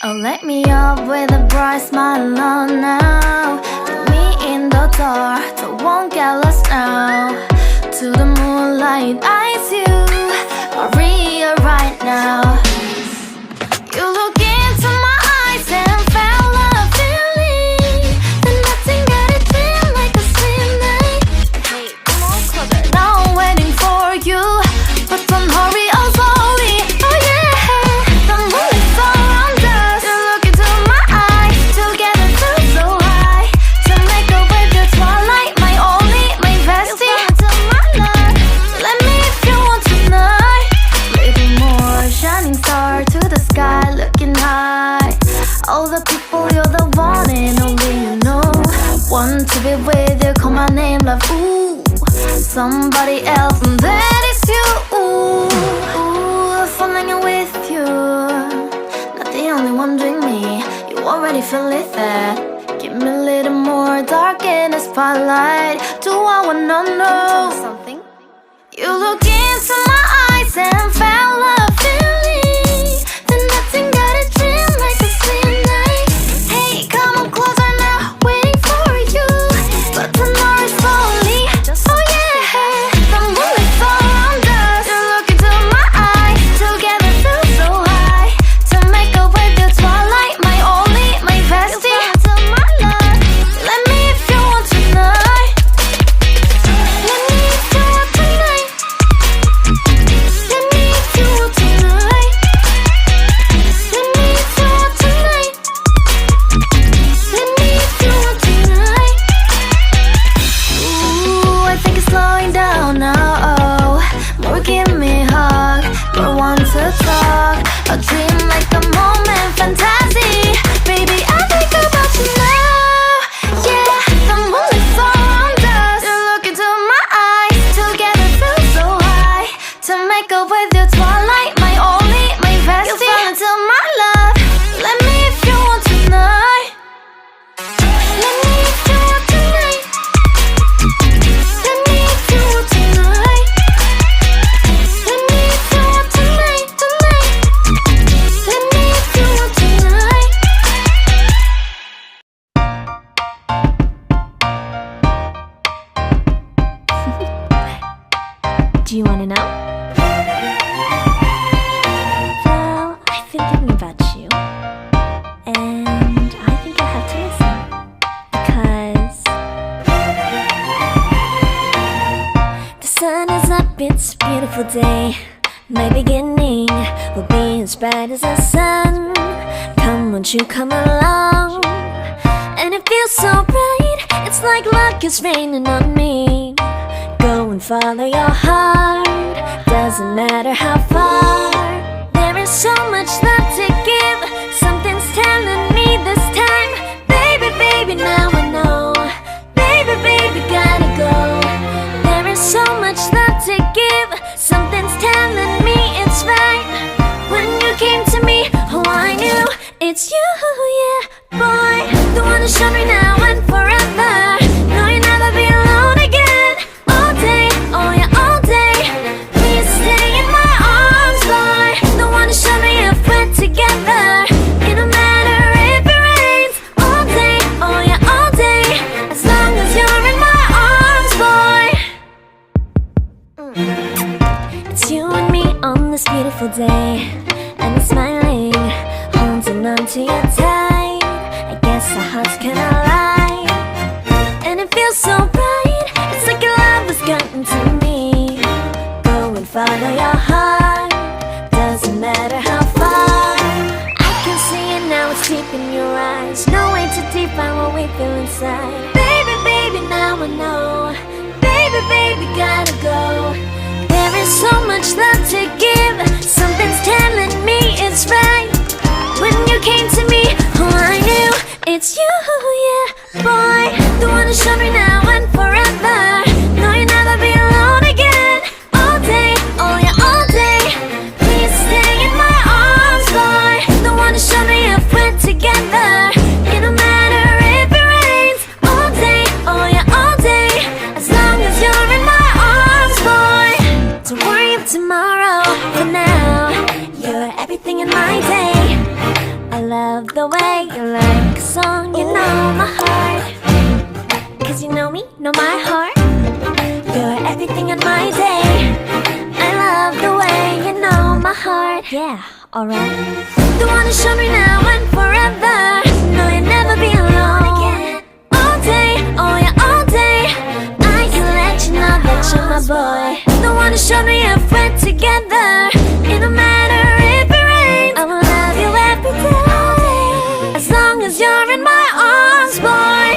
Oh, let me up with a bright smile on now. Put me in the dark, so won't get lost now. To the moonlight, eyes you, Maria right now. You look into my eyes and felt a feeling that nothing got it feel like a slim night. Hey, come on closer. Now I'm waiting for you, but don't hurry, oh slowly. Oh yeah, the moon is around us. You look into my eyes, together feel so high. To make a way through twilight, my only, my bestie. To my love, let me if you want tonight. Little more shining star to the sky, looking high. All the people, you're the one and only you know. Want to be with you, call my name, love, ooh. Somebody else, and that is you, ooh. Falling in with you, not the only one doing me. You already feel it there. Give me a little more dark in the spotlight. Do I wanna know something? You look into my eyes and felt a feeling that nothing got a dream like a slim night. Hey, come on closer now, waiting for you, but tomorrow's slowly. Oh yeah, the moon is around us. You look into my eyes, together feel so high. To make a way through twilight, my only, my bestie. To my love, let me if you want tonight. Let me if you want tonight. Let me if you want tonight. Let me if you want tonight. Let me if you want tonight. Ooh, I think it's slowing down now. Oh, more give me a hug, more want to talk. A dream like a moment, fantasy. Baby, I think about you now. Yeah, the moon is around us. You look into my eyes, together feel so high. To make a way through twilight, my only, my bestie. You fall into my love. Let me if you want tonight. Let me if you want tonight. Let me if you want tonight. Let me if you want tonight, tonight. Let me if you want tonight. Do you want to know? Well, I've been thinking about you, and I think I'll have to listen, because the sun is up, it's a beautiful day. My beginning will be as bright as the sun. Come, won't you come along? And it feels so bright, it's like luck is raining on me. Go and follow your heart, doesn't matter how far. There is so much love to give, something's telling me this time. Baby, baby, now I know. Baby, baby, gotta go. There is so much love to give, something's telling me it's right. When you came to me, oh I knew it's you, yeah, boy. The one who showed me now and forever. No, you'll never be alone again. All day, oh yeah, all day. Please stay in my arms, boy. The one who showed me if we're together. It don't matter if it rains. All day, oh yeah, all day. As long as you're in my arms, boy. It's you and me on this beautiful day, and I'm smiling, holding on to you tight. I guess our hearts cannot lie, and it feels so bright. It's like your love has gotten to me. Go and follow your heart, doesn't matter how far. I can see it now, it's deep in your eyes. No way to define what we feel inside. Baby, baby, now I know. Baby, baby, gotta go. There is so much love to give, something's telling me it's right. When you came to me, oh I knew it's you, yeah, boy. The one who showed me now and forever. No, you'll never be alone again. All day, oh yeah, all day. Please stay in my arms, boy. The one who showed me if we're together. It don't matter if it rains. All day, oh yeah, all day. As long as you're in my arms, boy. Don't worry of tomorrow, for now you're everything in my day. I love love the way you like a song. You know my heart, 'cause you know me, know my heart. You're everything on my day. I love the way you know my heart. Yeah, alright. The one who showed me now and forever. No, you'll never be alone again. All day, oh yeah, all day. I can let you know that you're my boy. The one who showed me if we're together. It don't matter if it rains, I will love you every day. As long as you're in my arms.